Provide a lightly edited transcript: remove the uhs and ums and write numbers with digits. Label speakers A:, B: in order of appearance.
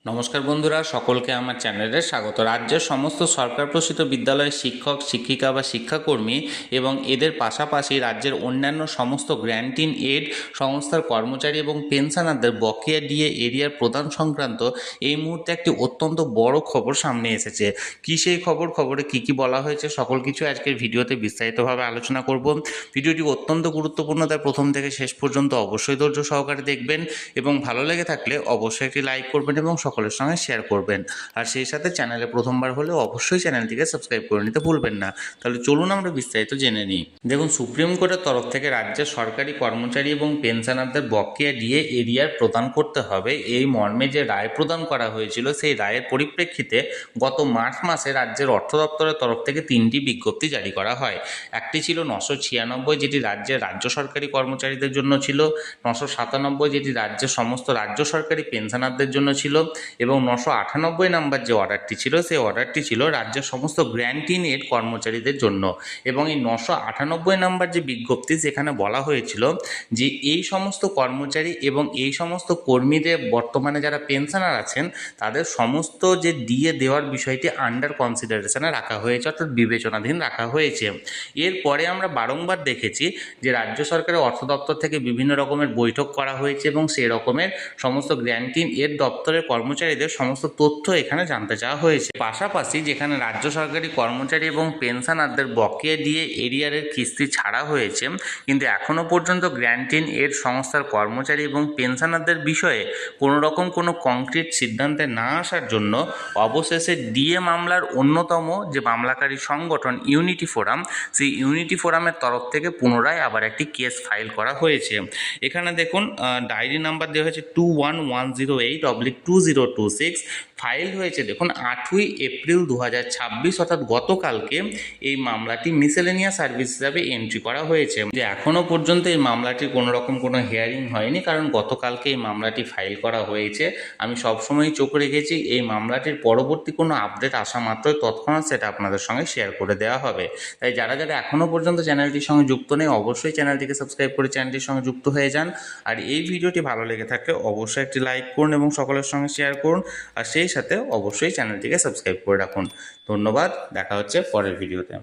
A: নমস্কার বন্ধুরা, সকলকে আমার চ্যানেলে স্বাগত। রাজ্যের সমস্ত সরকার প্রসূত বিদ্যালয়ের শিক্ষক শিক্ষিকা বা শিক্ষাকর্মী এবং এদের পাশাপাশি রাজ্যের অন্যান্য সমস্ত গ্র্যান্ট ইন এড সংস্থার কর্মচারী এবং পেনশনারদের বকেয়া ডিএ এরিয়ার প্রদান সংক্রান্ত এই মুহূর্তে একটি অত্যন্ত বড় খবর সামনে এসেছে। কী সেই খবরে কী বলা হয়েছে সকল কিছু আজকের ভিডিওতে বিস্তারিতভাবে আলোচনা করব। ভিডিওটি অত্যন্ত গুরুত্বপূর্ণ, তাই প্রথম থেকে শেষ পর্যন্ত অবশ্যই ধৈর্য সহকারে দেখবেন এবং ভালো লেগে থাকলে অবশ্যই একটি লাইক করবেন এবং সকলের সঙ্গে শেয়ার করবেন। আর সেই সাথে চ্যানেলে প্রথমবার হলে অবশ্যই চ্যানেলটিকে সাবস্ক্রাইব করে নিতে ভুলবেন না। তাহলে চলুন আমরা বিস্তারিত জেনে নিই। দেখুন, সুপ্রিম কোর্টের তরফ থেকে রাজ্যের সরকারি কর্মচারী এবং পেনশনারদের বকেয়া ডিএ এরিয়ার প্রদান করতে হবে, এই মর্মে যে রায় প্রদান করা হয়েছিল সেই রায়ের পরিপ্রেক্ষিতে গত মার্চ মাসে রাজ্যের অর্থ দপ্তরের তরফ থেকে 3টি বিজ্ঞপ্তি জারি করা হয়। একটি ছিল 996, যেটি রাজ্যের রাজ্য সরকারি কর্মচারীদের জন্য ছিল, 997 যেটি রাজ্যের সমস্ত রাজ্য সরকারি পেনশনারদের জন্য ছিল, এবং 998 নাম্বার যে অর্ডারটি ছিল সেই অর্ডারটি ছিল রাজ্যের সমস্ত গ্র্যান্ট ইন এড কর্মচারীদের জন্য। এবং এই 998 নাম্বার যে বিজ্ঞপ্তি, সেখানে বলা হয়েছিল যে এই সমস্ত কর্মচারী এবং এই সমস্ত কর্মীদের বর্তমানে যারা পেনশনার আছেন তাদের সমস্ত যে ডিএ দেওয়ার বিষয়টি আন্ডার কনসিডারেশনে রাখা হয়েছে, অর্থাৎ বিবেচনাধীন রাখা হয়েছে। এরপরে আমরা বারংবার দেখেছি যে রাজ্য সরকারের অর্থ দপ্তর থেকে বিভিন্ন রকমের বৈঠক করা হয়েছে এবং সেই রকমের সমস্ত গ্র্যান্ট ইন এড দপ্তরের কর্মচারীদের সমস্ত তথ্য এখানে জানতে চাওয়া হয়েছে। পাশাপাশি যেখানে রাজ্য সরকারি কর্মচারী এবং পেনশনারদের বকেয়া দিয়ে এরিয়ারের কিস্তি ছাড়া হয়েছে, কিন্তু এখনও পর্যন্ত গ্র্যান্ট ইন এড সংস্থার কর্মচারী এবং পেনশনারদের বিষয়ে কোনো রকম কোনো কংক্রিট সিদ্ধান্তে না আসার জন্য অবশেষে ডিএ মামলার অন্যতম যে মামলাকারী সংগঠন ইউনিটি ফোরাম, সেই ইউনিটি ফোরামের তরফ থেকে পুনরায় আবার একটি কেস ফাইল করা হয়েছে। এখানে দেখুন, ডায়েরি নাম্বার দেওয়া হয়েছে 21108/2026, ফাইল হয়েছে দেখুন 8ই এপ্রিল 2026, অর্থাৎ গতকালকে এই মামলাটি মিসেলেনিয়াস সার্ভিস হিসাবে এন্ট্রি করা হয়েছে। যে এখনও পর্যন্ত এই মামলাটির কোনো রকম কোনো হিয়ারিং হয়নি, কারণ গতকালকে এই মামলাটি ফাইল করা হয়েছে। আমি সবসময় চোখ রেখেছি এই মামলাটির পরবর্তী কোনো আপডেট আসা মাত্রই তৎক্ষণাৎ সেটা আপনাদের সঙ্গে শেয়ার করে দেওয়া হবে। তাই যারা এখনও পর্যন্ত চ্যানেলটির সঙ্গে যুক্ত নেই অবশ্যই চ্যানেলটিকে সাবস্ক্রাইব করে চ্যানেলটির সঙ্গে যুক্ত হয়ে যান। আর এই ভিডিওটি ভালো লেগে থাকলে অবশ্যই একটি লাইক করুন এবং সকলের সঙ্গে শেয়ার করুন। আর সেই সাথে অবশ্যই চ্যানেলটিকে সাবস্ক্রাইব করে রাখুন। ধন্যবাদ, দেখা হচ্ছে পরের ভিডিওতে।